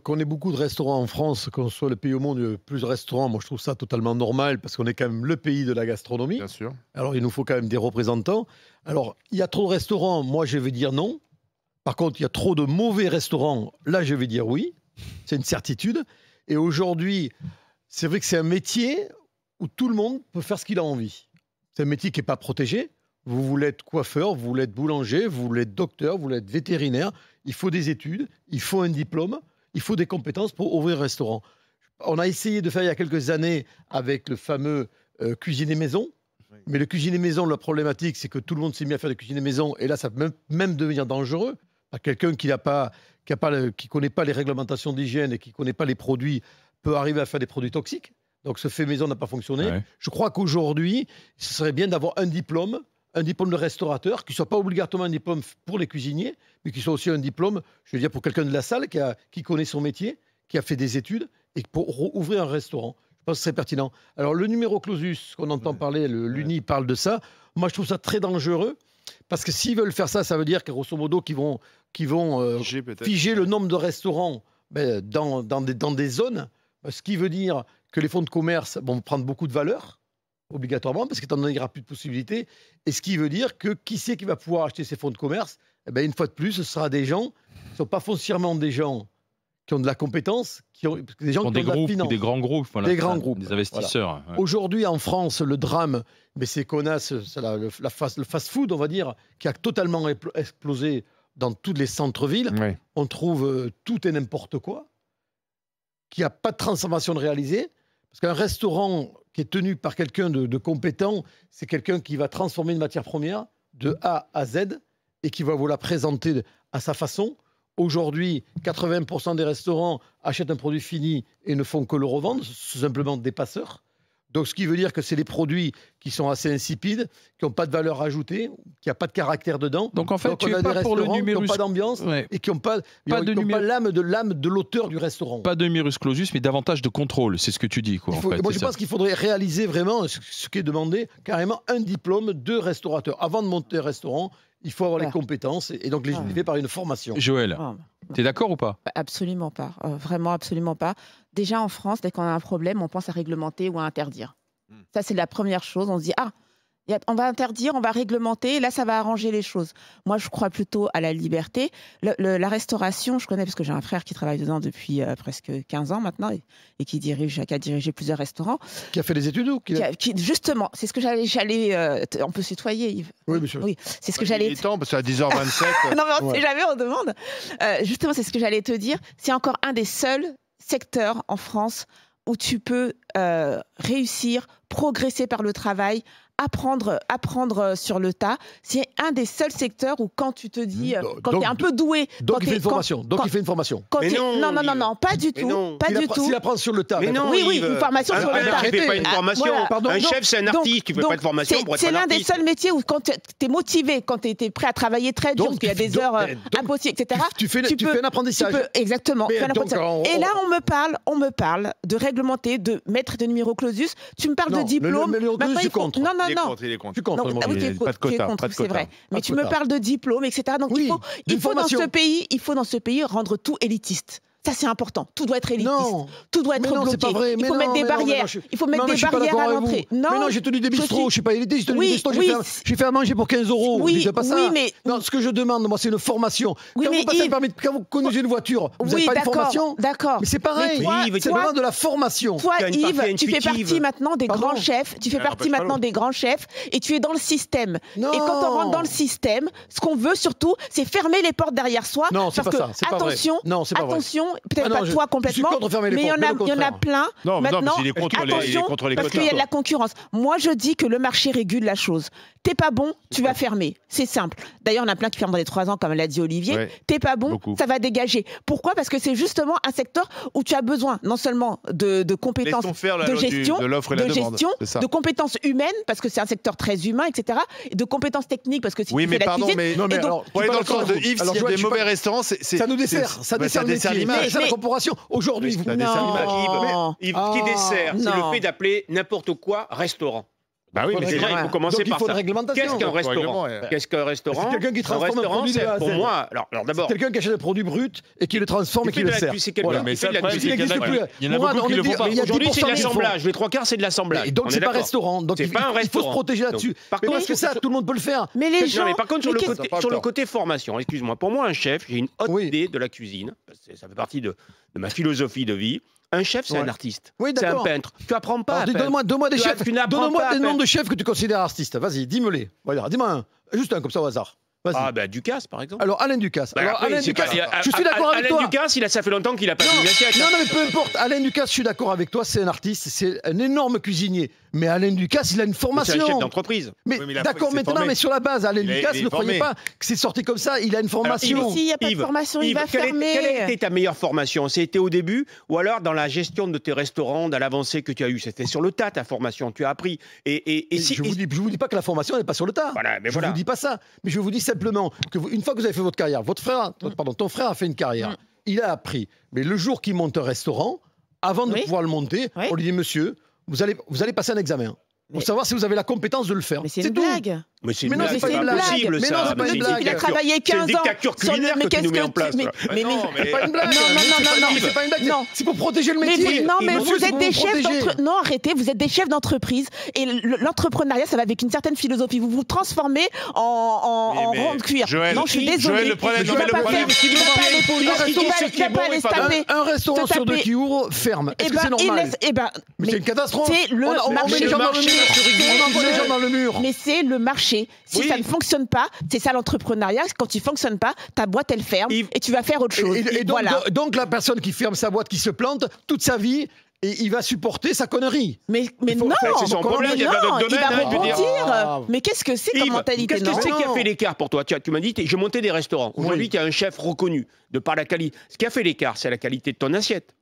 Qu'on ait beaucoup de restaurants en France, qu'on soit le pays au monde le plus de restaurants, moi je trouve ça totalement normal parce qu'on est quand même le pays de la gastronomie. Bien sûr. Alors il nous faut quand même des représentants. Alors il y a trop de restaurants, moi je vais dire non. Par contre, il y a trop de mauvais restaurants, là je vais dire oui. C'est une certitude. Et aujourd'hui, c'est vrai que c'est un métier où tout le monde peut faire ce qu'il a envie. C'est un métier qui n'est pas protégé. Vous voulez être coiffeur, vous voulez être boulanger, vous voulez être docteur, vous voulez être vétérinaire. Il faut des études, il faut un diplôme. Il faut des compétences pour ouvrir un restaurant. On a essayé de faire il y a quelques années avec le fameux cuisinier maison. Oui. Mais le cuisinier maison, la problématique, c'est que tout le monde s'est mis à faire des cuisiniers maison. Et là, ça peut même devenir dangereux. Quelqu'un qui connaît pas les réglementations d'hygiène et qui ne connaît pas les produits peut arriver à faire des produits toxiques. Donc ce fait maison n'a pas fonctionné. Ouais. Je crois qu'aujourd'hui, ce serait bien d'avoir un diplôme de restaurateur, qui ne soit pas obligatoirement un diplôme pour les cuisiniers, mais qui soit aussi un diplôme, je veux dire, pour quelqu'un de la salle qui connaît son métier, qui a fait des études, et pour ouvrir un restaurant. Je pense que c'est pertinent. Alors, le numéro clausus, qu'on entend parler, l'UNI parle de ça. Moi, je trouve ça très dangereux, parce que s'ils veulent faire ça, ça veut dire que, grosso modo, qu'ils vont figer le nombre de restaurants dans des zones, ce qui veut dire que les fonds de commerce vont prendre beaucoup de valeur, obligatoirement, parce qu'il n'y aura plus de possibilités. Et ce qui veut dire que qui c'est qui va pouvoir acheter ces fonds de commerce? Une fois de plus, ce sera des gens qui ne sont pas foncièrement des gens qui ont de la compétence, des gens qui ont de la finance. Des grands groupes. Voilà, des grands groupes. Des investisseurs. Voilà. Ouais. Aujourd'hui, en France, le drame, c'est qu'on a le fast-food, on va dire, qui a totalement explosé dans tous les centres-villes. Oui. On trouve tout et n'importe quoi, qui n'a pas de transformation de réaliser. Parce qu'un restaurant qui est tenu par quelqu'un de compétent, c'est quelqu'un qui va transformer une matière première de A à Z et qui va vous la présenter à sa façon. Aujourd'hui, 80% des restaurants achètent un produit fini et ne font que le revendre, c'est simplement des passeurs. Donc, ce qui veut dire que c'est des produits qui sont assez insipides, qui n'ont pas de valeur ajoutée, qui n'ont pas de caractère dedans. Donc, en fait, tu es pas pour le numerus... qui n'ont pas d'ambiance et qui n'ont pas l'âme de l'auteur du restaurant. Pas de numerus clausus, mais davantage de contrôle. C'est ce que tu dis, quoi. Moi, je pense qu'il faudrait réaliser vraiment ce qui est demandé, carrément un diplôme de restaurateur. Avant de monter un restaurant, il faut avoir les compétences et donc les justifier par une formation. Joël, tu es d'accord ou pas? Absolument pas. Vraiment, absolument pas. Déjà, en France, dès qu'on a un problème, on pense à réglementer ou à interdire. Ça, c'est la première chose. On se dit, on va interdire, on va réglementer, et là, ça va arranger les choses. Moi, je crois plutôt à la liberté. La restauration, je connais parce que j'ai un frère qui travaille dedans depuis presque 15 ans maintenant et qui a dirigé plusieurs restaurants. Qui a fait des études ou Justement, c'est ce que j'allais on peut se tutoyer, Yves. Oui, monsieur. Oui, c'est ce que j'allais... Il est temps, parce qu'à 10h27... non, mais on sait jamais, on demande. Justement, c'est ce que j'allais te dire. C'est encore un des seuls secteurs en France où tu peux réussir, progresser par le travail, apprendre sur le tas. C'est un des seuls secteurs où quand tu te dis, quand tu es un peu doué... Donc il fait une formation. Il fait une formation. Non, pas du tout. Pas du tout. S'il apprend sur le tas. Mais non, oui, une formation sur le tas. Un chef ne fait pas une formation. Un chef, c'est un artiste qui ne fait pas de formation pour être un artiste. C'est l'un des seuls métiers où quand tu es motivé, quand tu es prêt à travailler très dur, parce qu'il y a des heures impossibles, etc. Tu fais un apprentissage. Exactement. Et là, on me parle de réglementer, de mettre des numéros clausus. Tu me parles de diplôme. Je suis contre. Non. Il est contre. Tu contre. Pas de quota. C'est vrai. Mais tu me parles de diplôme, etc. Donc il faut dans ce pays rendre tout élitiste. Ça, c'est important. Tout doit être élitiste. Non. Tout doit être bloqué. Pas vrai. Il faut mettre des barrières. Il faut mettre des barrières à l'entrée. Non, mais non, j'ai tenu des bistrots. Je ne suis pas élitiste. J'ai fait à manger pour 15 €. Oui, pas ça. Oui, mais... Non, ce que je demande, moi, c'est une formation. Quand vous conduisez une voiture, vous n'avez pas une formation. D'accord. Mais c'est pareil. C'est vraiment de la formation. Toi, Yves, tu fais partie maintenant des grands chefs. Tu fais partie maintenant des grands chefs et tu es dans le système. Et quand on rentre dans le système, ce qu'on veut surtout, c'est fermer les portes derrière soi. Non, c'est pas ça. Attention, peut-être pas toi complètement, mais il y en a plein. Non, maintenant, parce qu'il est contre les parce qu'il y a de la concurrence. Moi, je dis que le marché régule la chose. T'es pas bon, tu vas fermer. C'est simple. D'ailleurs, on a plein qui ferment dans les 3 ans, comme l'a dit Olivier. T'es pas bon, ça va dégager. Pourquoi? Parce que c'est justement un secteur où tu as besoin non seulement de compétences de gestion, de compétences humaines, parce que c'est un secteur très humain, etc. Et de compétences techniques, parce que si tu fais la cuisine... Pour aller dans le sens de Yves, s'il y a des mauvais restaurants, ça nous dessert. Ça dessert l'image. C'est la corporation. Aujourd'hui, Yves, qui dessert, c'est le fait d'appeler n'importe quoi restaurant. Bah oui, mais déjà, il faut commencer par ça. Qu'est-ce qu'un restaurant? Qu'est-ce qu'un restaurant? C'est quelqu'un qui transforme un produit de A à Z. Pour moi, alors d'abord. C'est quelqu'un qui achète des produits bruts et qui le transforme et qui le sert. C'est quelqu'un qui fait de la cuisine. Il y en a beaucoup qui le font pas. Aujourd'hui, c'est de l'assemblage. Les 3 quarts, c'est de l'assemblage. Donc, c'est pas restaurant. Donc, il faut se protéger là-dessus. Parce que ça, tout le monde peut le faire. Mais les gens. Par contre, sur le côté formation, excuse-moi, pour moi, un chef, j'ai une haute idée de la cuisine. Ça fait partie de ma philosophie de vie. Un chef, c'est un artiste. Oui, c'est un peintre. Tu apprends pas. Donne-moi des chefs. Donne-moi des noms de chefs que tu considères artistes. Vas-y, dis-moi-les. Voilà, dis-moi un. Juste un comme ça au hasard. Ah, bah Ducasse, par exemple. Alors, Alain Ducasse. Alain Ducasse, je suis d'accord avec toi. Alain Ducasse, ça fait longtemps qu'il a pas vu une assiette. Non, mais peu importe. Alain Ducasse, je suis d'accord avec toi, c'est un artiste, c'est un énorme cuisinier. Mais Alain Ducasse, il a une formation. C'est un chef d'entreprise. Mais d'accord, maintenant, mais sur la base, Alain Ducasse, ne croyez pas que c'est sorti comme ça, il a une formation. S'il n'y a pas de formation, il va fermer. Quelle a été ta meilleure formation? C'était au début ou alors dans la gestion de tes restaurants, dans l'avancée que tu as eue? C'était sur le tas, ta formation, tu as appris. Je vous dis pas que la formation n'est pas sur le tas. Je vous dis pas ça. Mais je vous dis simplement que une fois que vous avez fait votre carrière, ton frère a fait une carrière, il a appris. Mais le jour qu'il monte un restaurant, avant de pouvoir le monter, on lui dit, monsieur, vous allez passer un examen pour savoir si vous avez la compétence de le faire. Mais c'est une blague. Mais c'est une blague, c'est pas possible, ça. Mais non, c'est pas une blague. Il a travaillé 15 ans. C'est une dictature culinaire que tu nous mets en place. Mais c'est pas une blague. Non, c'est pas une blague. C'est pour protéger le métier. Non, mais vous êtes des chefs d'entreprise. Non, arrêtez, vous êtes des chefs d'entreprise. Et l'entrepreneuriat, ça va avec une certaine philosophie. Vous vous transformez en rond de cuir. Non, je suis désolée. Un restaurant sur 2 qui ouvre ferme. Est-ce que c'est normal? Mais c'est une catastrophe. On met les gens dans le mur. Mais c'est le marché. Si ça ne fonctionne pas, c'est ça l'entrepreneuriat. Quand il ne fonctionne pas, ta boîte, elle ferme et tu vas faire autre chose. Et donc la personne qui ferme sa boîte, qui se plante, toute sa vie, et il va supporter sa connerie. Mais non, c'est son problème, il va rebondir. Mais qu'est-ce que c'est comme mentalité? Qu'est-ce que c'est qui a fait l'écart pour toi? Tu m'as dit, je montais des restaurants. Aujourd'hui, tu es un chef reconnu de par la qualité. Ce qui a fait l'écart, c'est la qualité de ton assiette.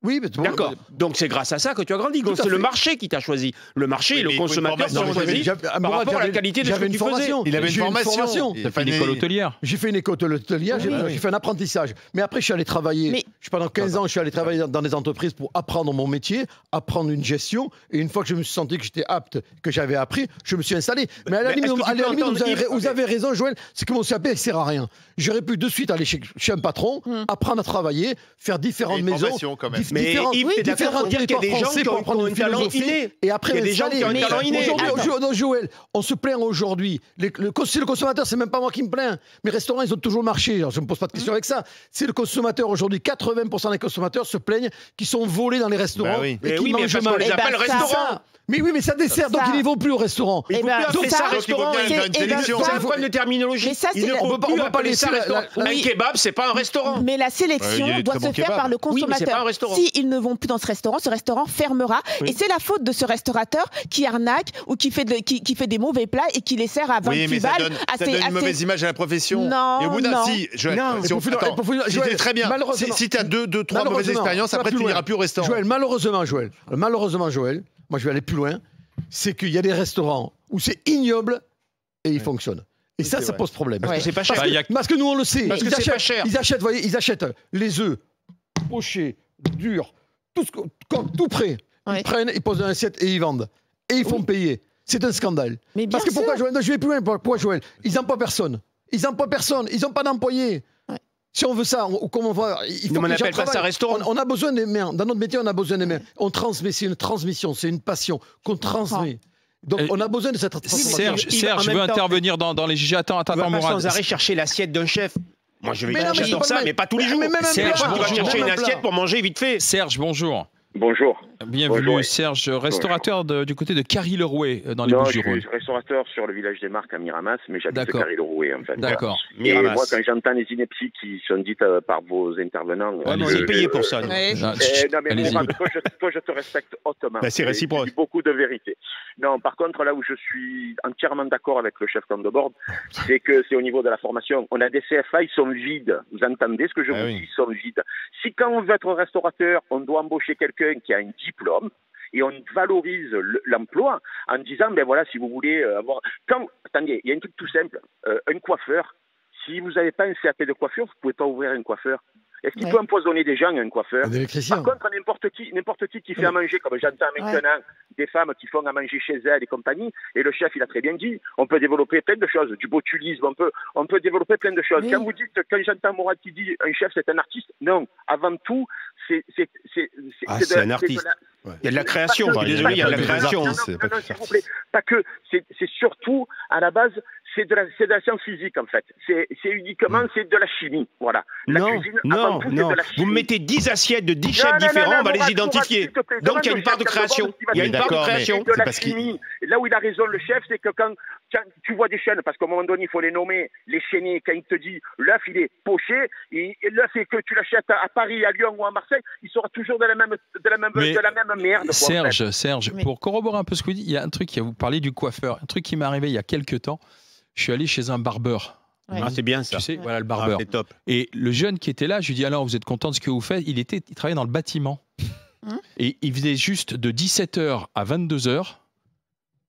Oui, mais d'accord. Donc c'est grâce à ça que tu as grandi. C'est le marché qui t'a choisi. Le marché et le consommateur t'ont choisi par rapport à la qualité de ce que tu faisais. Il avait une formation. Il a fait une école hôtelière. J'ai fait une école hôtelière, j'ai fait un apprentissage. Mais après, je suis allé travailler. Pendant 15 ans, je suis allé travailler dans des entreprises pour apprendre mon métier, apprendre une gestion. Et une fois que je me suis senti que j'étais apte, que j'avais appris, je me suis installé. Mais à la limite, vous avez raison, Joël, c'est que mon CAP ne sert à rien. J'aurais pu de suite aller chez un patron, apprendre à travailler, faire différentes maisons. Mais Yves, t'es d'accord pour dire qu'il y a des gens qui ont un talent inné. Et après, il y a des gens qui ont un talent inné. Joël, on se plaint aujourd'hui. Si le consommateur, c'est même pas moi qui me plains. Mes restaurants, ils ont toujours marché. Alors, je ne me pose pas de questions avec ça. C'est le consommateur aujourd'hui. 80% des consommateurs se plaignent qu'ils sont volés dans les restaurants et qu'ils mangent mal. On les appelle restaurants. Mais oui, mais ça dessert, donc ils n'y vont plus au restaurant. Il ne faut plus appeler ça restaurant. C'est un problème de terminologie. Il ne faut plus appeler ça restaurant. Un kebab, c'est pas un restaurant. Mais la sélection doit se faire par le consommateur. S'ils ne vont plus dans ce restaurant fermera. Et c'est la faute de ce restaurateur qui arnaque ou qui fait des mauvais plats et qui les sert à 28 balles. Ça donne une mauvaise image à la profession. Non, et au bout d'un très bien. Si tu as 2-3 mauvaises expériences, après tu n'iras plus au restaurant. Malheureusement, Joël, moi je vais aller plus loin, c'est qu'il y a des restaurants où c'est ignoble et ils fonctionnent. Et ça pose problème. Parce que c'est pas cher. Parce que nous on le sait. Parce que c'est pas cher. Ils achètent les œufs pochés, durs, tout prêt. Ils prennent, ils posent dans l'assiette et ils vendent. Et ils font payer. C'est un scandale. Parce que pourquoi, Joël? Je vais plus loin. Pourquoi, Joël? Ils n'emploient personne. Ils n'ont pas d'employés. Si on veut ça, comment on va? Il faut on n'appelle pas ça restaurant. On a besoin des mains. Dans notre métier, on a besoin des mains. On transmet, c'est une transmission, c'est une passion qu'on transmet. Donc on a besoin de cette transmission. Serge veut intervenir dans les juges. Attends, Mourad. Sans arrêt chercher l'assiette d'un chef. Moi, je vais chercher sur ça, mais pas tous les jours. Serge, tu vas chercher une assiette pour manger vite fait. Serge, bonjour. Bonjour. Bienvenue, Serge, restaurateur du côté de Carry-le-Rouet, dans les Bouches-du-Rhône. Je suis restaurateur sur le village des Marques à Miramas, mais j'habite Carry-le-Rouet, en fait. D'accord. Et moi, quand j'entends les inepties qui sont dites par vos intervenants... on est payé pour ça. Non, mais toi, je te respecte hautement. C'est réciproque. Je dis beaucoup de vérité. Non, par contre, là où je suis entièrement d'accord avec le chef de board, c'est que c'est au niveau de la formation. On a des CFA, ils sont vides. Vous entendez ce que je vous dis? Ils sont vides. Si quand on veut être restaurateur, on doit embaucher quelqu'un qui a un diplôme, et on valorise l'emploi en disant, ben voilà, si vous voulez avoir... Attendez, il y a un truc tout simple. Un coiffeur, si vous n'avez pas un CAP de coiffure, vous ne pouvez pas ouvrir une coiffeur. Est-ce qu'il peut empoisonner des gens, un coiffeur? Par contre, n'importe qui fait à manger, comme j'entends maintenant, des femmes qui font à manger chez elles et compagnie, et le chef, il a très bien dit, on peut développer plein de choses, du botulisme, on peut développer plein de choses. Quand vous dites, quand j'entends Mourad qui dit un chef c'est un artiste, non, avant tout, c'est un artiste. Il y a de la création, je suis désolé, il y a de la création. Non, s'il vous plaît, pas que, c'est surtout, à la base, c'est de la science physique, en fait. C'est uniquement, c'est de la chimie, voilà. Non, vous me mettez 10 assiettes de 10 chefs différents, on va les identifier. Donc il y a une part de création. Il y a une part de création. De la chimie. Là où il a raison, le chef, c'est que quand tu vois des chaînes, parce qu'à un moment donné, il faut les nommer, les chaîniers, quand il te dit l'œuf, il est poché, et l'œuf, c'est que tu l'achètes à Paris, à Lyon ou à Marseille, il sera toujours de la même merde. Serge, pour corroborer un peu ce que vous dites, il y a un truc, vous parlez du coiffeur, un truc qui m'est arrivé il y a quelques temps. Je suis allé chez un barbeur. Ouais. Ah, c'est bien ça. Tu sais, voilà le barbeur. C'est top. Et le jeune qui était là, je lui dis alors, vous êtes content de ce que vous faites? Il travaillait dans le bâtiment. Et il faisait juste de 17h à 22h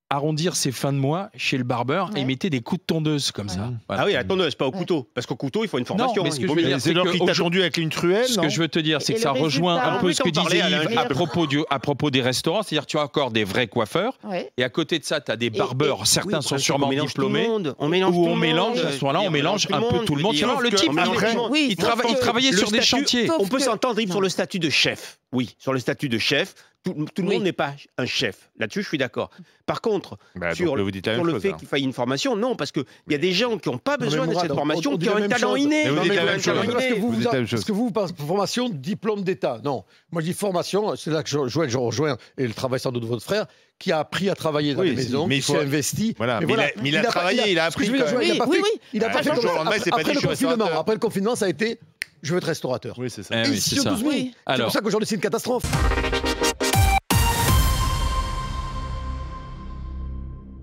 arrondir ses fins de mois chez le barbeur et il mettait des coups de tondeuse comme ça. Voilà. Ah oui, la tondeuse, pas au couteau. Parce qu'au couteau, il faut une formation. Non, mais ce que je veux dire, c'est qu'il t'a tondu avec une truelle. Ce que je veux te dire, c'est que ça rejoint un peu ce que disait Yves à propos des restaurants. C'est-à-dire, tu as encore des vrais coiffeurs. Et à côté de ça, tu as des barbeurs. Certains sont sûrement diplômés. On mélange. À ce moment-là, on mélange un peu tout le monde. Le type, il travaillait sur des chantiers. On peut s'entendre sur le statut de chef. Oui, sur le statut de chef. Tout le monde n'est pas un chef. Là-dessus, je suis d'accord. Par contre, sur le fait qu'il faille une formation, non, parce qu'il y a des gens qui n'ont pas besoin de cette formation, qui ont un talent inné. Parce que vous, formation, diplôme d'État. Non. Moi, je dis formation, c'est là que je rejoins, et le travail sans doute de votre frère, qui a appris à travailler dans les maisons, qui s'est investi. Voilà. Mais il a travaillé, il a appris. Il n'a pas fait comme après le confinement, ça a été... Je veux être restaurateur. Oui, c'est ça. C'est pour ça qu'aujourd'hui, c'est une catastrophe.